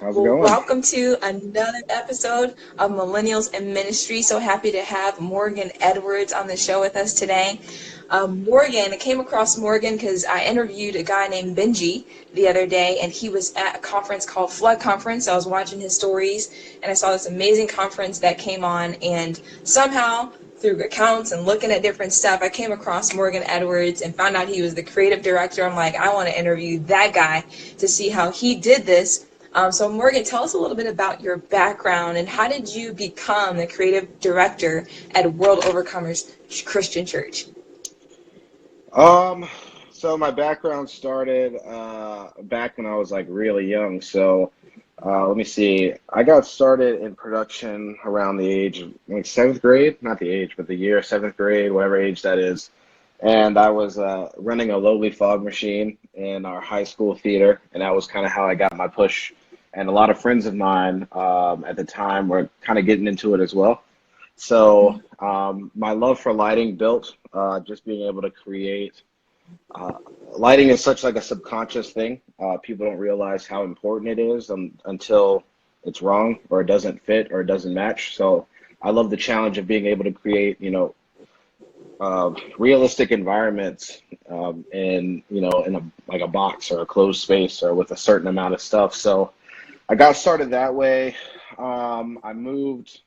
How's it Well, going? welcome to another episode of Millennials in Ministry. So happy to have Morgan Edwards on the show with us today. I came across Morgan because I interviewed a guy named Benji the other day, and he was at a conference called Flood Conference. I was watching his stories, and I saw this amazing conference that came on, and somehow through accounts and looking at different stuff, I came across Morgan Edwards and found out he was the creative director. I'm like, I want to interview that guy to see how he did this. So Morgan, tell us a little bit about your background and how did you become the creative director at World Overcomers Christian Church? Um, so my background started back when I was like really young. Let me see. I got started in production around the age of like seventh grade, not the age, but the year, seventh grade, whatever age that is. And I was running a lowly fog machine in our high school theater, and that was kind of how I got my push. And a lot of friends of mine at the time were kind of getting into it as well. My love for lighting built just being able to create. Uh, Lighting is such like a subconscious thing. People don't realize how important it is until it's wrong or it doesn't fit or it doesn't match. So I love the challenge of being able to create, realistic environments in a like a box or a closed space or with a certain amount of stuff. So I got started that way. I moved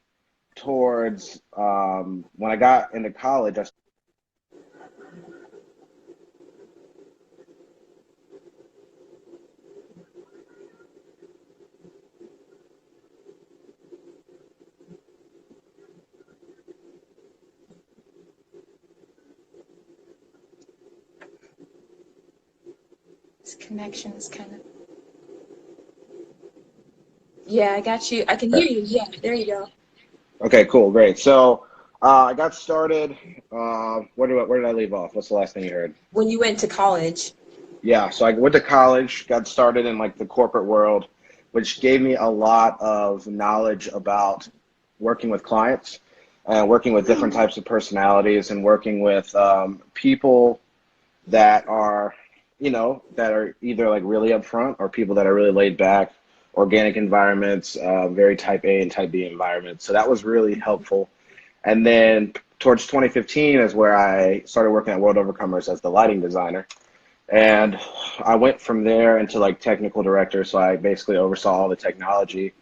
towards when I got into college. This connection is kind of. Yeah, I got you. I can hear you. Yeah, there you go. Okay, cool, great. I got started. Where did I leave off? What's the last thing you heard? When you went to college. Yeah, so I went to college, got started in like the corporate world, which gave me a lot of knowledge about working with clients and working with different types of personalities and working with people that are, that are either like really upfront or people that are really laid back, organic environments, very type A and type B environments. So that was really helpful. And then towards 2015 is where I started working at World Overcomers as the lighting designer. And I went from there into like technical director. So I basically oversaw all the technology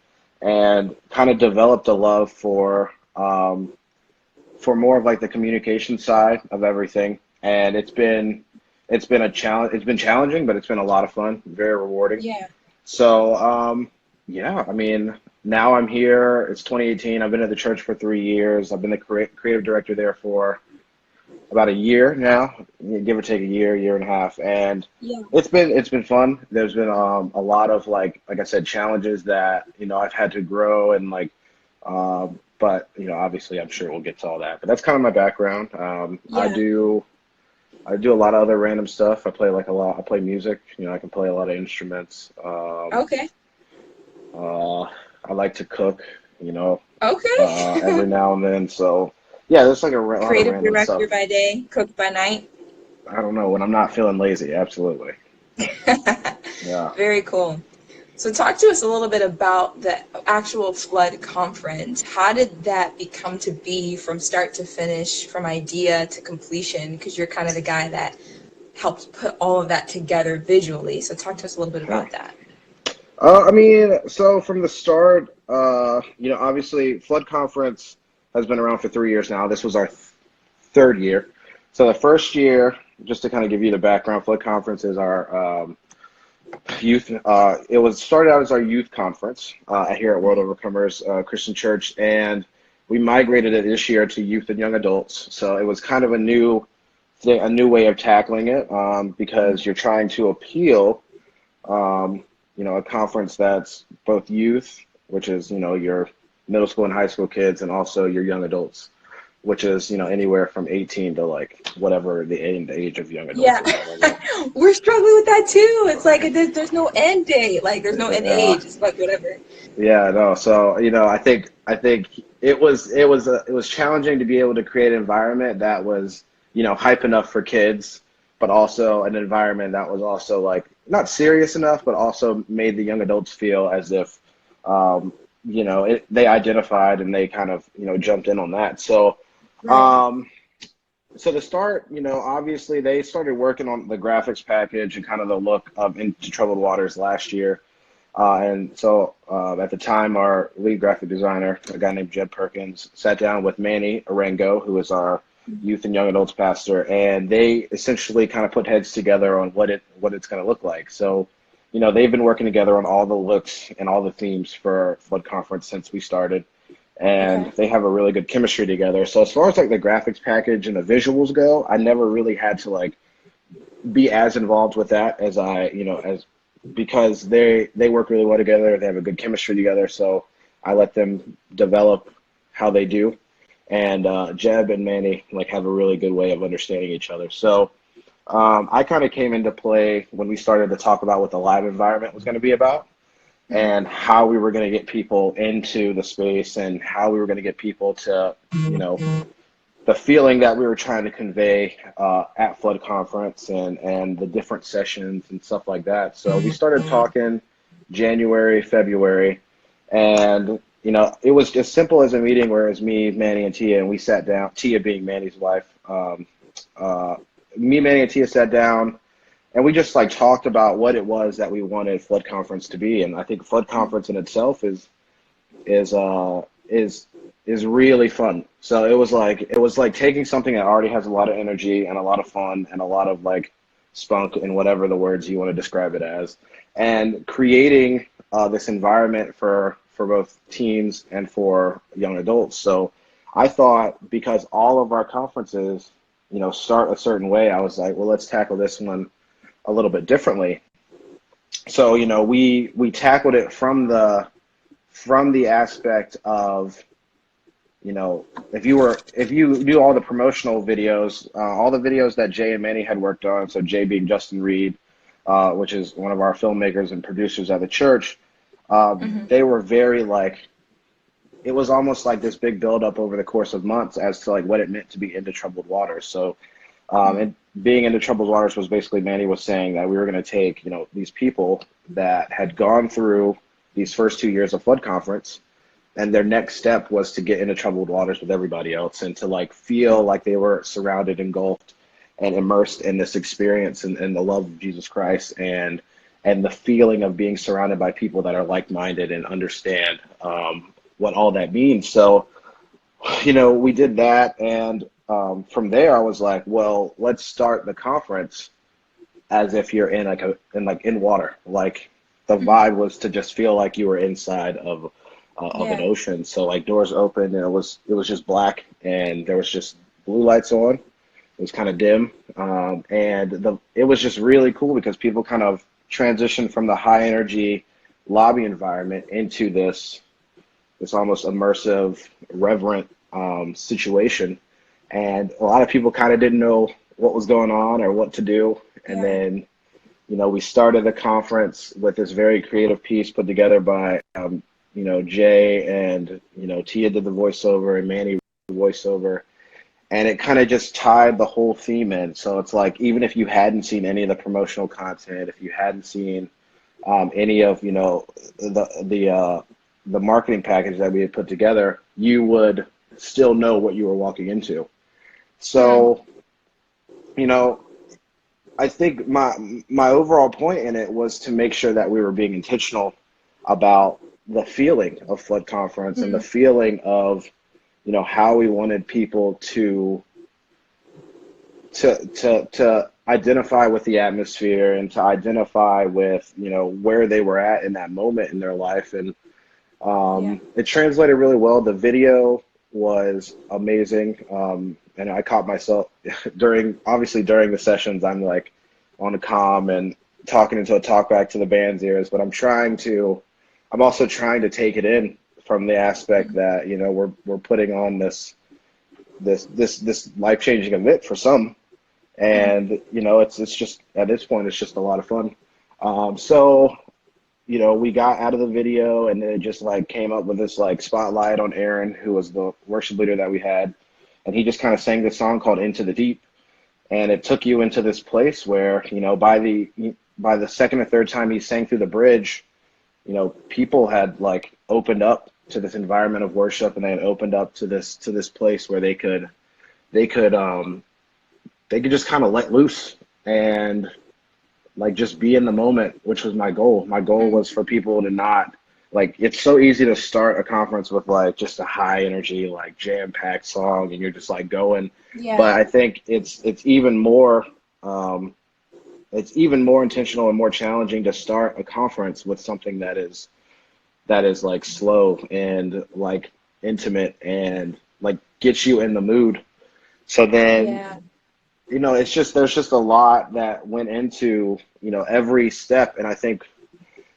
and kind of developed a love for more of like the communication side of everything. And it's been a challenge. It's been challenging, but it's been a lot of fun, very rewarding. Yeah. Yeah, I mean, now I'm here. It's 2018. I've been at the church for 3 years. I've been the creative director there for about a year now, give or take a year, year and a half, and Yeah. it's been fun. There's been a lot of like I said, challenges that I've had to grow and but obviously I'm sure we'll get to all that. But that's kind of my background. Yeah. I do a lot of other random stuff. I play like a lot. I play music. I can play a lot of instruments. Okay. Uh, I like to cook. You know, Okay. every now and then. So yeah, there's like a lot of Creative random director stuff. by day, cook by night. I don't know when I'm not feeling lazy. Absolutely. Yeah. Very cool. So talk to us a little bit about the actual Flood conference. How did that become to be from start to finish, from idea to completion? Because you're kind of the guy that helped put all of that together visually. So talk to us a little bit Sure. about that. I mean, so from the start, obviously, Flood Conference has been around for 3 years now. This was our third year. So the first year, just to kind of give you the background, Flood Conference is our youth. It was started out as our youth conference here at World Overcomers Christian Church, and we migrated it this year to youth and young adults. So it was kind of a new thing, a new way of tackling it because you're trying to appeal. A conference that's both youth, which is, your middle school and high school kids, and also your young adults, which is, anywhere from 18 to like whatever the age of young adults Yeah, is. I don't know. we're struggling with that too. It's like there's no end date. Like there's no end Yeah, age. It's like whatever. yeah, no. So, I think it was challenging to be able to create an environment that was, hype enough for kids, but also an environment that was also like not serious enough, but also made the young adults feel as if they identified and they kind of, jumped in on that. So, Right. um, so to start, obviously they started working on the graphics package and kind of the look of Into Troubled Waters last year. And so at the time, our lead graphic designer, a guy named Jed Perkins, sat down with Manny Arango, who is our youth and young adults pastor, and they essentially kind of put heads together on what it's going to look like. So, they've been working together on all the looks and all the themes for Flood Conference since we started, and Okay. they have a really good chemistry together. So as far as like the graphics package and the visuals go, I never really had to like be as involved with that as as because they work really well together. They have a good chemistry together. So I let them develop how they do. And Jeb and Manny like have a really good way of understanding each other. So I kind of came into play when we started to talk about what the live environment was going to be about Mm-hmm. and how we were going to get people into the space and how we were going to get people to, you know, the feeling that we were trying to convey at Flood Conference and the different sessions and stuff like that. So we started talking January, February, and it was as simple as a meeting where it was me, Manny, and Tia, and we sat down. Tia being Manny's wife. Uh, Me, Manny, and Tia sat down, and we just like talked about what it was that we wanted Flood Conference to be. And I think Flood Conference in itself is uh is really fun. So it was like taking something that already has a lot of energy and a lot of fun and a lot of like spunk and whatever the words you want to describe it as, and creating this environment for both teens and for young adults. So I thought because all of our conferences, start a certain way, I was like, well, let's tackle this one a little bit differently. So we tackled it from the aspect of, if you do all the promotional videos, all the videos that Jay and Manny had worked on, so Jay being Justin Reed, which is one of our filmmakers and producers at the church, Mm-hmm. they were very like, it was almost like this big buildup over the course of months as to like what it meant to be into troubled waters. So, and being into troubled waters was basically Manny was saying that we were going to take, these people that had gone through these first 2 years of Flood Conference, and their next step was to get into troubled waters with everybody else and to like feel like they were surrounded, engulfed, and immersed in this experience and the love of Jesus Christ and the feeling of being surrounded by people that are like-minded and understand what all that means. So, we did that, and from there, I was like, well, let's start the conference as if you're in water. Like the Mm-hmm. vibe was to just feel like you were inside of an Yeah. ocean. So like doors open and it was just black and there was just blue lights on. It was kind of dim, and it was just really cool because people kind of transitioned from the high energy lobby environment into this almost immersive, reverent situation. And a lot of people kind of didn't know what was going on or what to do. And Yeah. then, we started the conference with this very creative piece put together by, Jay and, Tia did the voiceover and Manny did the voiceover. And it kind of just tied the whole theme in. So it's like, even if you hadn't seen any of the promotional content, if you hadn't seen any of, the marketing package that we had put together, you would still know what you were walking into. Hmm. So, you know, I think my overall point in it was to make sure that we were being intentional about the feeling of Flood Conference and the Hmm. feeling of, how we wanted people to identify with the atmosphere and to identify with, where they were at in that moment in their life. And Yeah. it translated really well. The video was amazing. And I caught myself obviously during the sessions, I'm like on the comm and talking into a talkback to the band's ears, but I'm also trying to take it in from the aspect Mhm. that, we're putting on this life-changing event for some. Mhm. And, it's just, at this point, it's just a lot of fun. So, we got out of the video and then it just like came up with this like spotlight on Erin, who was the worship leader that we had. And he just kind of sang this song called Into the Deep. And it took you into this place where, by the second or third time he sang through the bridge, people had like opened up to this environment of worship, and they had opened up to this place where they could they could just kind of let loose and like just be in the moment, which was my goal. My goal was for people to not like, it's so easy to start a conference with like just a high energy, like jam-packed song, and you're just like going. Yeah. But I think um, it's even more intentional and more challenging to start a conference with something that is like slow and like intimate and like gets you in the mood. So then, Yeah. it's just there's just a lot that went into, every step. And I think,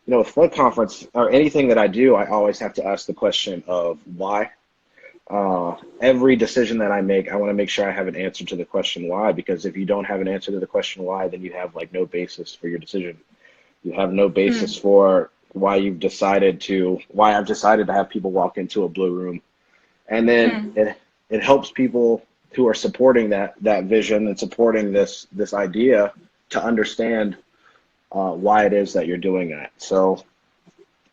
with Flood Conference or anything that I do, I always have to ask the question of why. Every decision that I make, I want to make sure I have an answer to the question why, because if you don't have an answer to the question why, then you have like no basis for your decision. You have no basis Mm. for why I've decided to have people walk into a blue room. And then Mm. it helps people who are supporting that vision and supporting this idea to understand why it is that you're doing that. So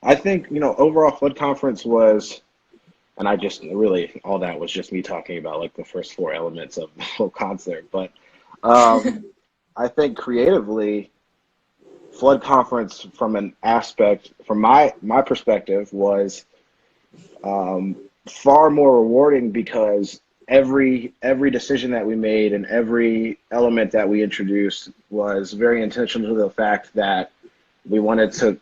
I think, overall Flood Conference was, and I just really, all that was just me talking about like the first four elements of the whole concert. But um, I think creatively, Flood Conference from my perspective was far more rewarding because every decision that we made and every element that we introduced was very intentional to the fact that we wanted to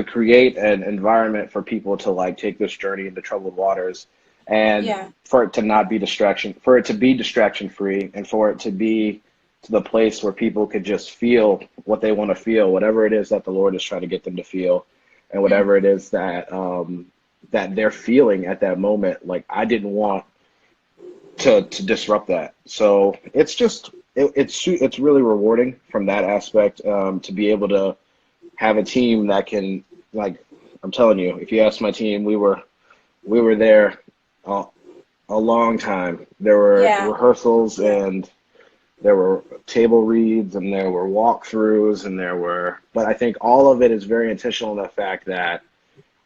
create an environment for people to like take this journey into troubled waters, and Yeah. for it to not be for it to be distraction free, and for it to be to the place where people could just feel what they want to feel, whatever it is that the Lord is trying to get them to feel, and Mm. whatever it is that they're feeling at that moment. Like I didn't want to disrupt that. So it's really rewarding from that aspect, to be able to have a team that can, like, I'm telling you, if you ask my team, we were there a, a long time. There were Yeah. rehearsals, Yeah. and there were table reads, and there were walkthroughs, and but I think all of it is very intentional in the fact that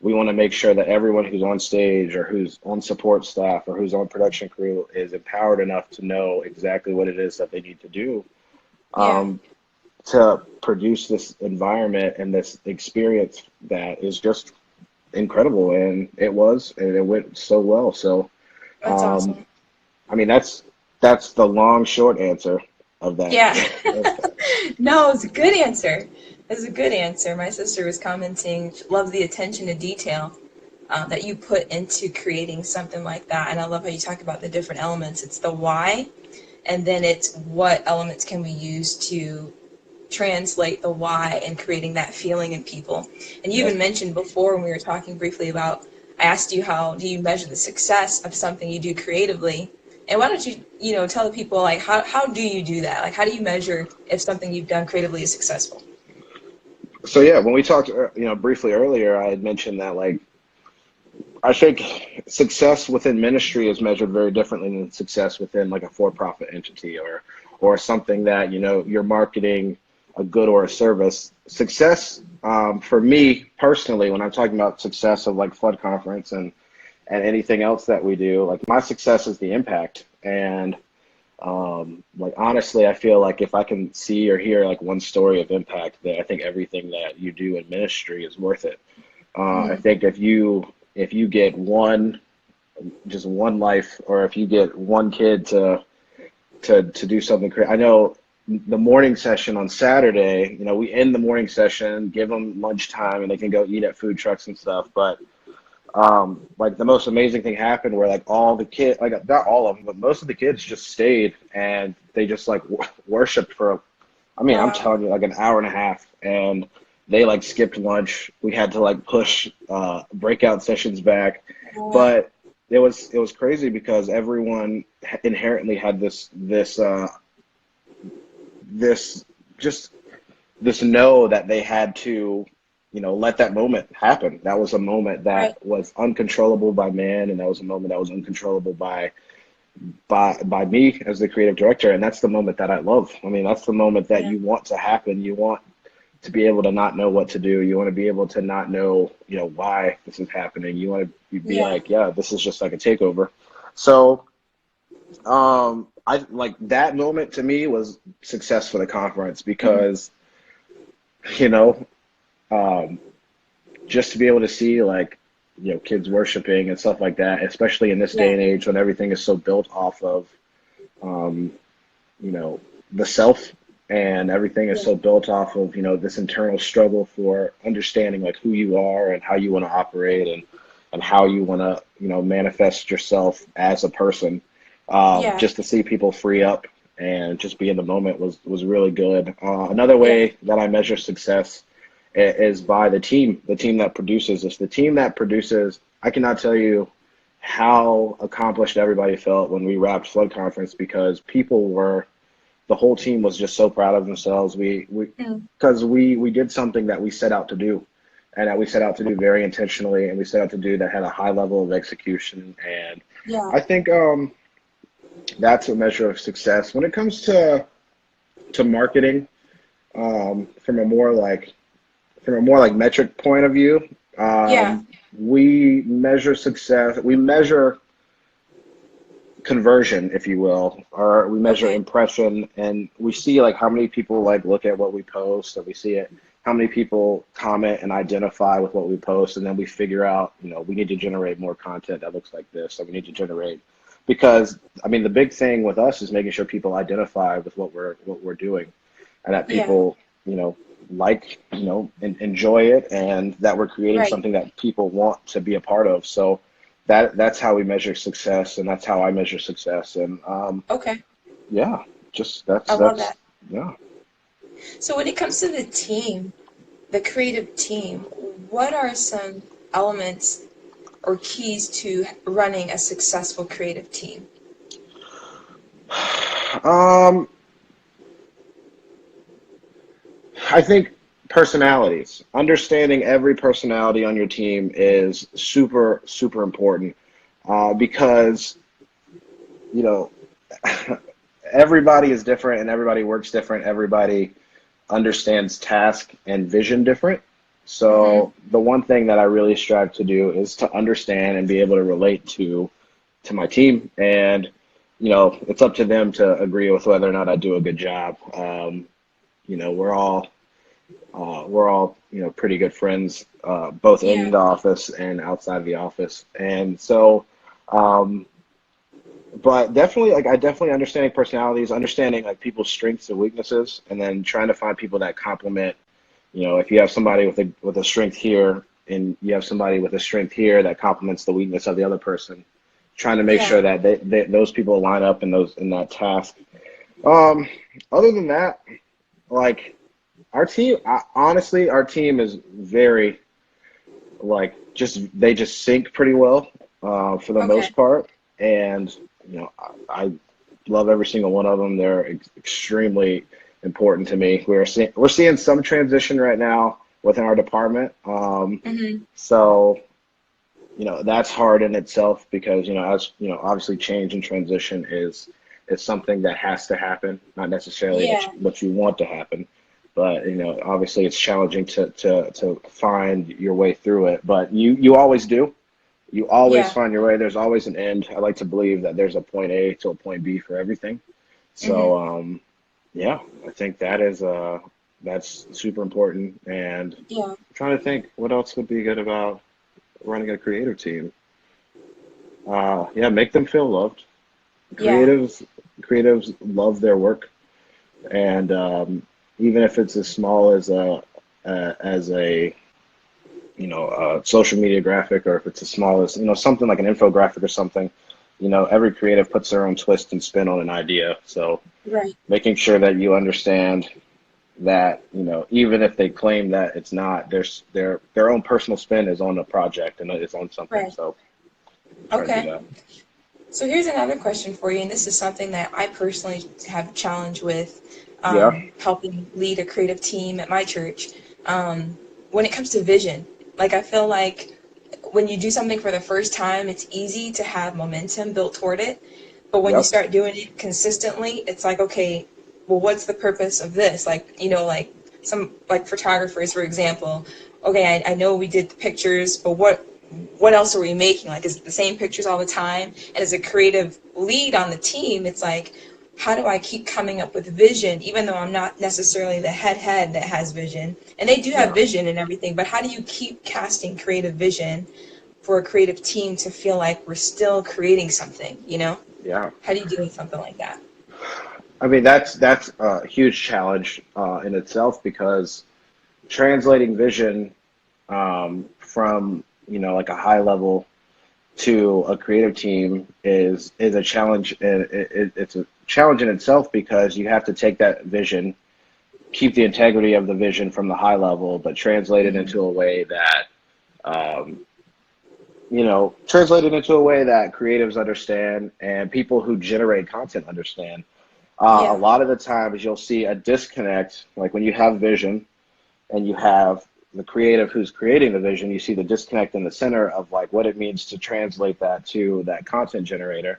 we want to make sure that everyone who's on stage or who's on support staff or who's on production crew is empowered enough to know exactly what it is that they need to do, Yeah. um, to produce this environment and this experience that is just incredible. And it went so well. So, That's um, awesome. I mean, that's the long short answer of that. Yeah. No, it's a good answer. It's a good answer. My sister was commenting, she loves the attention to detail that you put into creating something like that. And I love how you talk about the different elements. It's the why, and then it's what elements can we use to translate the why and creating that feeling in people. And you even Yep. mentioned before when we were talking briefly about, I asked you how do you measure the success of something you do creatively? And why don't you, tell the people like how do you do that? Like how do you measure if something you've done creatively is successful? So yeah, when we talked, briefly earlier, I had mentioned that like I think success within ministry is measured very differently than success within like a for-profit entity, or something that you're marketing a good or a service. Success, for me personally, when I'm talking about success of like Flood Conference and anything else that we do, like my success is the impact. And like honestly, I feel like if I can see or hear like one story of impact, that I think everything that you do in ministry is worth it. I Mm. think if you get just one life, or if you get one kid to do something great. I know the morning session on Saturday, we end the morning session, give them lunchtime, and they can go eat at food trucks and stuff. But like the most amazing thing happened where like all the kids, like not all of them, but most of the kids just stayed, and they just like worshiped for, I mean, I'm Wow. telling you, like an hour and a half. And they like skipped lunch. We had to like push breakout sessions back, Wow. but it was crazy because everyone inherently had this just this know that they had to, let that moment happen. That was a moment Right. that was uncontrollable by man, and that was a moment that was uncontrollable by me as the creative director. And that's the moment that I love. I mean, that's the moment that Yeah. you want to happen. to be able to not know what to do. You want to be able to not know, why this is happening. You want to be Yeah. like, yeah, this is just like a takeover. So, I like that moment to me was success for the conference Hmm. because, you know, um, just to be able to see like, kids worshiping and stuff like that, especially in this day Yeah. and age when everything is so built off of, um, you know, the self, and everything is Yeah. so built off of, this internal struggle for understanding like who you are and how you want to operate, and how you want to, manifest yourself as a person. Yeah. Just to see people free up and just be in the moment was really good. Another Yeah. way that I measure success is by the team that produces this. The team that produces, I cannot tell you how accomplished everybody felt when we wrapped Flood Conference, because the whole team was just so proud of themselves. Mm. Because we did something that we set out to do, and that we set out to do very intentionally, and we set out to do that had a high level of execution. And Yeah. I think that's a measure of success when it comes to marketing, from a more like metric point of view. Yeah. We measure success. We measure conversion, if you will, or we measure Okay. impression, and we see like how many people like look at what we post, and we see it, how many people comment and identify with what we post, and then we figure out, we need to generate more content that looks like this, so we need to generate, because I mean the big thing with us is making sure people identify with what we're doing, and that Yeah. people, like, enjoy it, and that we're creating Right. something that people want to be a part of. So that's how we measure success, and that's how I measure success. And Okay. yeah, just I love that's that. yeah. So when it comes to the team, the creative team, what are some elements or keys to running a successful creative team? Um, I think personalities, understanding every personality on your team is super super important, because you know everybody is different and everybody works different. Everybody understands task and vision different. Mm-hmm. So the one thing that I really strive to do is to understand and be able to relate to my team, and it's up to them to agree with whether or not I do a good job. We're all pretty good friends, both in Yeah. the office and outside of the office, and so. Um, but definitely, like, I definitely understanding personalities, understanding like people's strengths and weaknesses, and then trying to find people that complement. If you have somebody with a strength here, and you have somebody with a strength here that complements the weakness of the other person, trying to make Yeah. sure that those people line up in that task. Um, Other than that, like, honestly, our team is very, like, they just sync pretty well, for the Okay. most part, and I love every single one of them. They're extremely important to me. We're seeing some transition right now within our department. Mm-hmm. So that's hard in itself, because as obviously change and transition is something that has to happen, not necessarily Yeah. what you want to happen, but obviously it's challenging to find your way through it. But you always do. You always Yeah. find your way. There's always an end. I like to believe that there's a point A to a point B for everything. So Mm-hmm. yeah, I think that's super important. And I'm Yeah. trying to think what else would be good about running a creative team. Yeah, make them feel loved. Yeah. Creatives love their work, and even if it's as small as a social media graphic, or if it's as small as something like an infographic or something, every creative puts their own twist and spin on an idea. So Right. making sure that you understand that even if they claim that it's not, their own personal spin is on the project and it's on something. Right. So try to do Okay. that. So here's another question for you, and this is something that I personally have a challenge with, Yeah. helping lead a creative team at my church. When it comes to vision, like I feel like when you do something for the first time, it's easy to have momentum built toward it. But when you Yep. start doing it consistently, it's like, okay, well, what's the purpose of this? Like, some like photographers, for example, okay, I know we did the pictures, but what else are we making? Like, is it the same pictures all the time? And as a creative lead on the team, it's like, how do I keep coming up with vision, even though I'm not necessarily the head that has vision? And they do have Yeah. vision and everything, but how do you keep casting creative vision for a creative team to feel like we're still creating something, you know? Yeah. How do you deal with something like that? I mean, that's a huge challenge in itself, because translating vision from, like a high level to a creative team is a challenge. It's a challenge in itself, because you have to take that vision, keep the integrity of the vision from the high level, but translate it into a way that um, translate it into a way that creatives understand and people who generate content understand. A Yeah, lot of the times you'll see a disconnect, like when you have vision and you have the creative who's creating the vision, you see the disconnect in the center of like what it means to translate that to that content generator.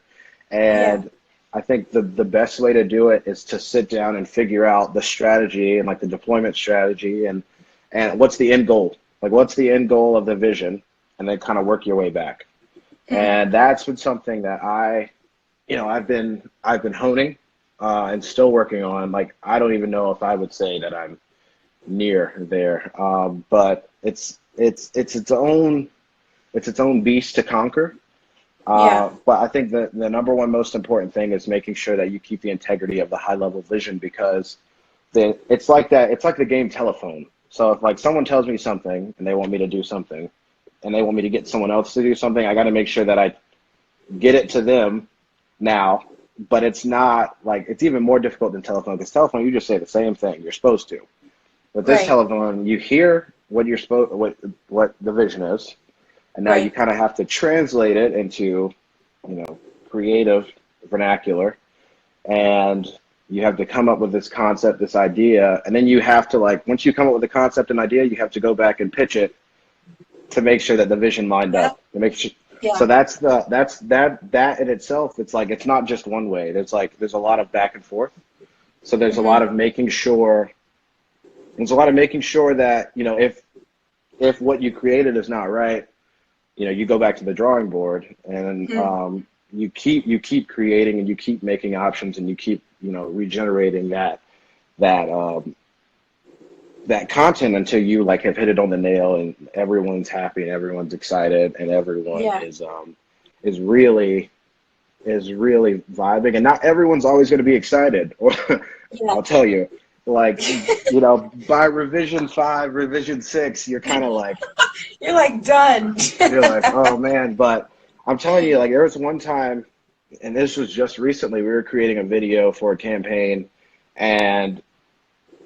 yeah, And I think the best way to do it is to sit down and figure out the strategy and like the deployment strategy, and what's the end goal? Like what's the end goal of the vision, and then kind of work your way back. hmm, And that's been something that I've been honing and still working on. Like I don't even know if I would say that I'm near there, but it's its own beast to conquer. yeah, But I think that the number one most important thing is making sure that you keep the integrity of the high level vision, because it's like that. It's like the game telephone. So if like someone tells me something and they want me to do something, and they want me to get someone else to do something, I got to make sure that I get it to them now. But it's not like, it's even more difficult than telephone, because telephone you just say the same thing you're supposed to. With this right, telephone, you hear what you're supposed, what the vision is, and now you right, kind of have to translate it into, creative vernacular, and you have to come up with this concept, this idea, and then you have to, like, once you come up with the concept and idea, you have to go back and pitch it to make sure that the vision lined yeah, up. To make sure, yeah, so that in itself, it's like it's not just one way. There's a lot of back and forth. So hmm, there's a lot of making sure that, if what you created is not right, you go back to the drawing board, and hmm, you keep creating, and you keep making options, and you keep, regenerating that that content until you like have hit it on the nail, and everyone's happy and everyone's excited and everyone yeah, is really is really vibing. And not everyone's always going to be excited, or yeah. I'll tell you, like, by revision 5, revision 6, you're kind of like, You're like done. you're like, oh man. But I'm telling you, like, there was one time, and this was just recently, we were creating a video for a campaign, and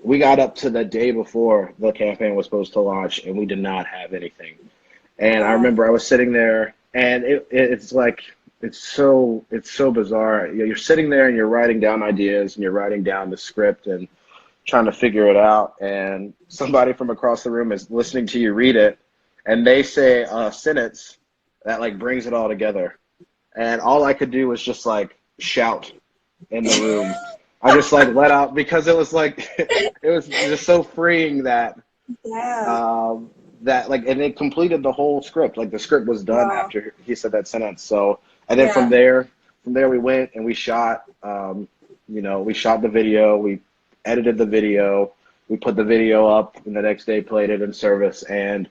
we got up to the day before the campaign was supposed to launch, and we did not have anything. And I Wow. remember I was sitting there, and it's like, it's so bizarre. You're sitting there and you're writing down ideas and you're writing down the script and trying to figure it out, and somebody from across the room is listening to you read it, and they say a sentence that like brings it all together, and all I could do was just like shout in the room. I just like let out, because it was like it was just so freeing that Yeah. um, like, and it completed the whole script. Like the script was done Wow. after he said that sentence. So, and then from Yeah. there, we went and we shot. We shot the video. We edited the video. We put the video up, and the next day played it in service, and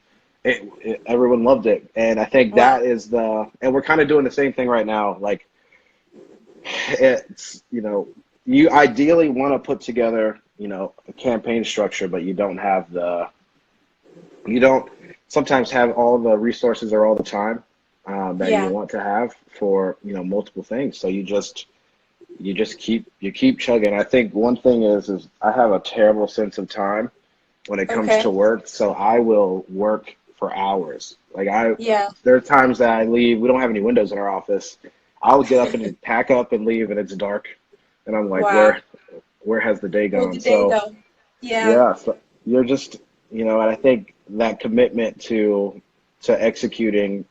everyone loved it. And I think Wow. that is and we're kind of doing the same thing right now. Like, it's, you ideally want to put together, a campaign structure, but you don't sometimes have all the resources or all the time that you Yeah. want to have for, multiple things. So you keep chugging. I think one thing is I have a terrible sense of time when it comes to Okay. work, so I will work for hours. Like, Yeah. there are times that I leave. We don't have any windows in our office. I'll get up and pack up and leave, and it's dark, and I'm like, Wow. where has the day Where'd gone? the day So go? Yeah. yeah, so you're just, and I think that commitment to executing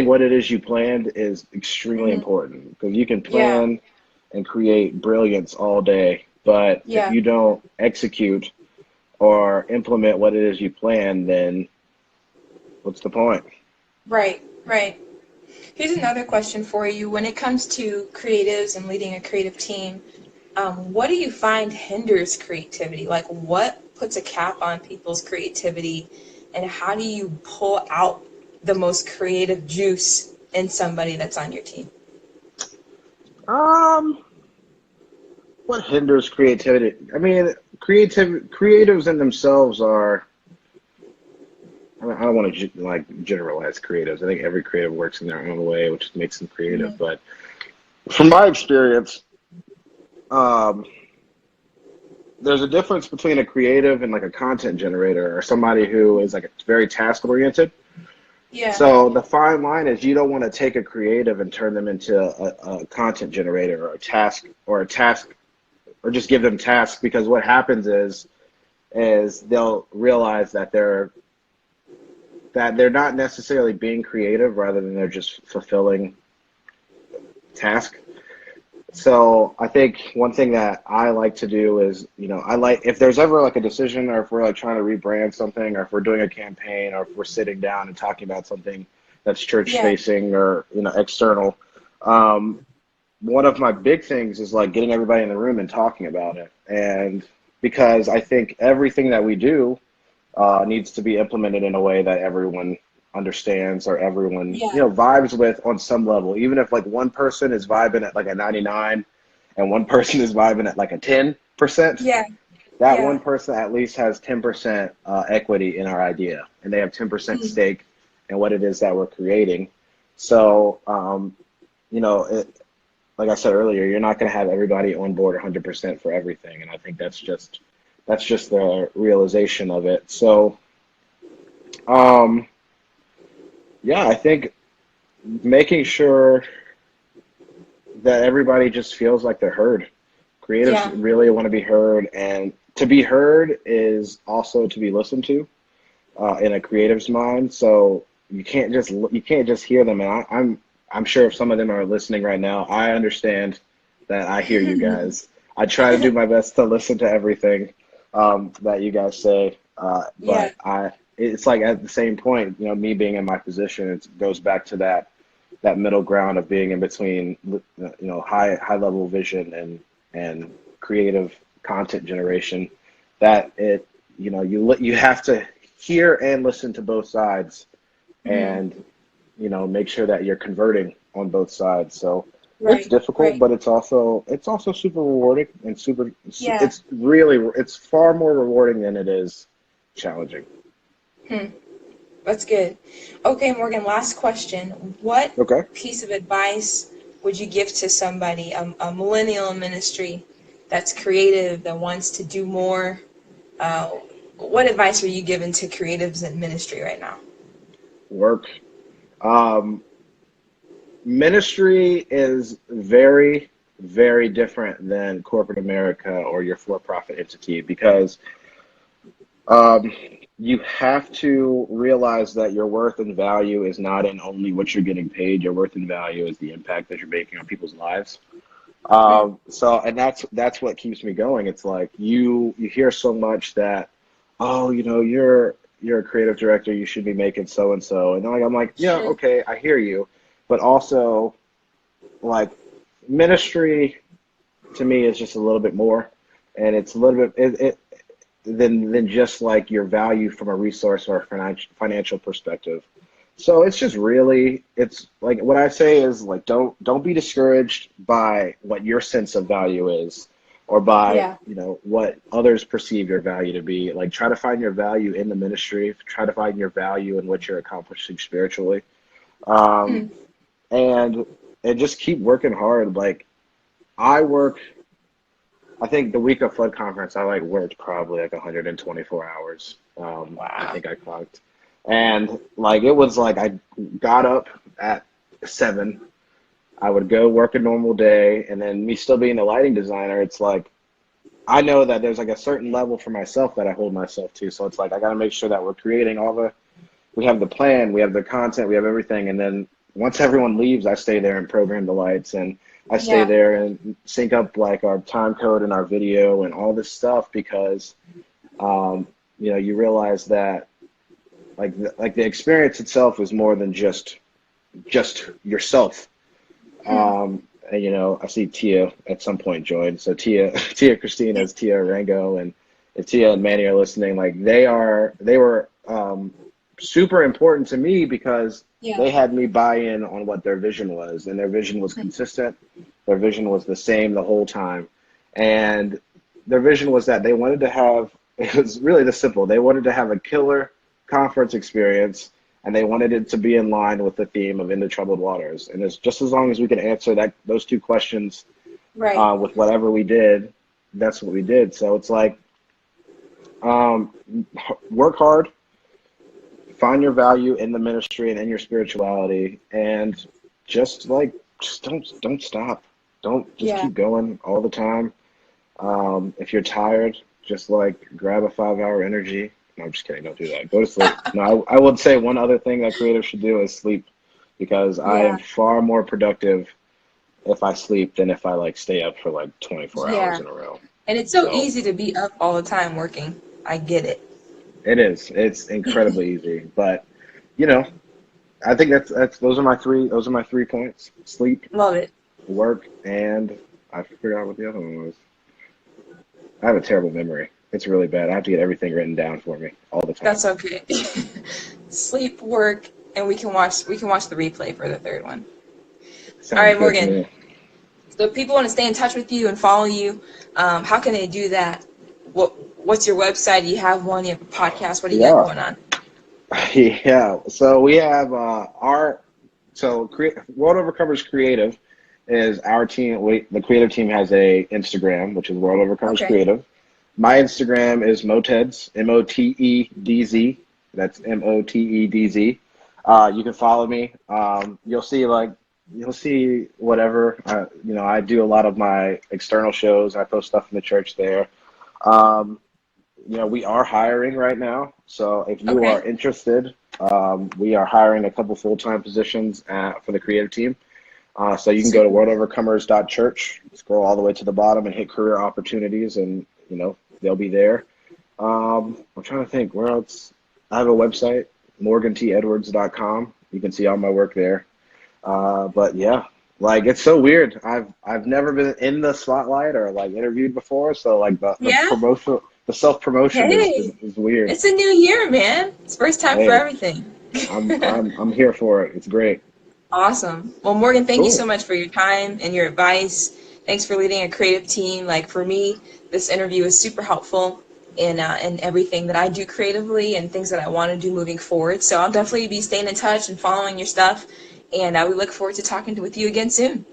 what it is you planned is extremely Hmm. important, because you can Yeah. plan and create brilliance all day, But if Yeah. you don't execute or implement what it is you plan, then what's the point? Right. Right. Here's another question for you. When it comes to creatives and leading a creative team, what do you find hinders creativity? Like, what puts a cap on people's creativity, and how do you pull out the most creative juice in somebody that's on your team? Um, what hinders creativity? I mean, creatives in themselves are. I don't want to like generalize creatives. I think every creative works in their own way, which makes them creative. Hmm. But from my experience, um, there's a difference between a creative and like a content generator or somebody who is like very task oriented. Yeah. So the fine line is you don't want to take a creative and turn them into a content generator or a task or just give them tasks, because what happens is they'll realize that they're not necessarily being creative rather than they're just fulfilling task. So I think one thing that I like to do is, I like if there's ever like a decision, or if we're like trying to rebrand something, or if we're doing a campaign, or if we're sitting down and talking about something that's church Yeah. facing or external. Um, One of my big things is like getting everybody in the room and talking about it, and because I think everything that we do needs to be implemented in a way that everyone understands or everyone Yeah. vibes with on some level. Even if like one person is vibing at like a 99 and one person is vibing at like a 10%, Yeah. that Yeah. one person at least has 10% equity in our idea, and they have 10% Hmm. stake in what it is that we're creating. So like I said earlier, you're not going to have everybody on board 100% for everything, and I think that's just the realization of it. So, um, yeah, I think making sure that everybody just feels like they're heard. Creatives Yeah. really want to be heard, and to be heard is also to be listened to in a creative's mind. So you can't just hear them, and I'm sure if some of them are listening right now, I understand that I hear you guys. I try to do my best to listen to everything that you guys say, Yeah. but it's like at the same point, me being in my position, it goes back to that middle ground of being in between, high level vision and creative content generation. That it, you have to hear and listen to both sides, Hmm. and make sure that you're converting on both sides. So it's Right. difficult, Right. but it's also super rewarding and super. Yeah. It's far more rewarding than it is challenging. Hmm. That's good. Okay, Morgan, last question. What Okay. piece of advice would you give to somebody, a millennial in ministry that's creative, that wants to do more? Uh, what advice are you giving to creatives in ministry right now? Work. Um, Ministry is very, very different than corporate America or your for-profit entity, because um, you have to realize that your worth and value is not in only what you're getting paid. Your worth and value is the impact that you're making on people's lives. Hmm. And that's what keeps me going. It's like you hear so much that, oh, you're a creative director, you should be making so and so, and I'm like, yeah, Sure. okay, I hear you, but also like ministry to me is just a little bit more, and it's a little bit than just like your value from a resource or a financial perspective. So it's like what I say is like don't be discouraged by what your sense of value is, or by Yeah. what others perceive your value to be. Like try to find your value in the ministry, try to find your value in what you're accomplishing spiritually, um, Hmm. and just keep working hard. Like I work I think the week of Flood Conference, I like worked probably like 124 hours. I Wow. think I clocked, and like it was like I got up at 7. I would go work a normal day, and then me still being the lighting designer, it's like I know that there's like a certain level for myself that I hold myself to. So it's like I got to make sure that we're creating we have the plan, we have the content, we have everything, and then once everyone leaves, I stay there and program the lights, and I stay Yeah. there and sync up like our time code and our video and all this stuff because um, you realize that like the experience itself is more than just yourself. Hmm. And I see Tia at some point join. So Tia, Tia Christina is Tia Rango, and if Tia and Manny are listening, like they were super important to me because Yeah. they had me buy in on what their vision was, and their vision was consistent. Their vision was the same the whole time, and their vision was that they wanted to have. It was really this simple. They wanted to have a killer conference experience, and they wanted it to be in line with the theme of Into Troubled Waters. And it's just as long as we could answer those two questions Right. with whatever we did, that's what we did. So it's like um, work hard, find your value in the ministry and in your spirituality, and just don't stop. Don't just Yeah. keep going all the time. If you're tired, just like grab a 5 hour energy. No, I'm just kidding. Don't do that. Go to sleep. No, I would say one other thing that creatives should do is sleep because I am Yeah. far more productive if I sleep than if I like stay up for like 24 hours Yeah. in a row. And it's so So easy to be up all the time working. I get it. it is. It's incredibly easy. But you know, I think that's those are my 3 points. Sleep, Love it. work, and I figured out what the other one was. I have a terrible memory. It's really bad. I have to get everything written down for me all the time. That's okay. Sleep, work, and we can watch the replay for the third one. All Sounds right, good to Morgan. me. So if people want to stay in touch with you and follow you, how can they do that? What's your website? Do you have one? Do you have a podcast? What do you got Yeah. going on? Yeah. So we have World Overcomers Creative is our team. The creative team has a Instagram, which is World Overcomers Okay. Creative. My Instagram is Motedz, Motedz. That's Motedz. You can follow me. You'll see whatever. I do a lot of my external shows. I post stuff in the church there. Um, we are hiring right now. So if you are Okay. interested, we are hiring a couple full-time positions for the creative team. So you can go to Super. worldovercomers.church, scroll all the way to the bottom and hit career opportunities, and they'll be there. I'm trying to think where else. I have a website, morgantedwards.com. You can see all my work there. But yeah, like it's so weird. I've never been in the spotlight or like interviewed before, so like the Yeah. promotion, the self promotion is, is Hey, is weird. it's a new year, man. It's first time for Hey, everything. I'm here for it. It's great. Awesome. Well, Morgan, thank you so Cool. much for your time and your advice. Thanks for leading a creative team. Like for me, this interview is super helpful in everything that I do creatively and things that I want to do moving forward. So I'll definitely be staying in touch and following your stuff. And we look forward to talking with you again soon.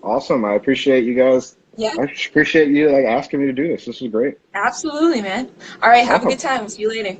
Awesome. I appreciate you guys. Yeah, I appreciate you like asking me to do this. This is great. absolutely, man. All right, have a good Awesome. time. We'll see you later.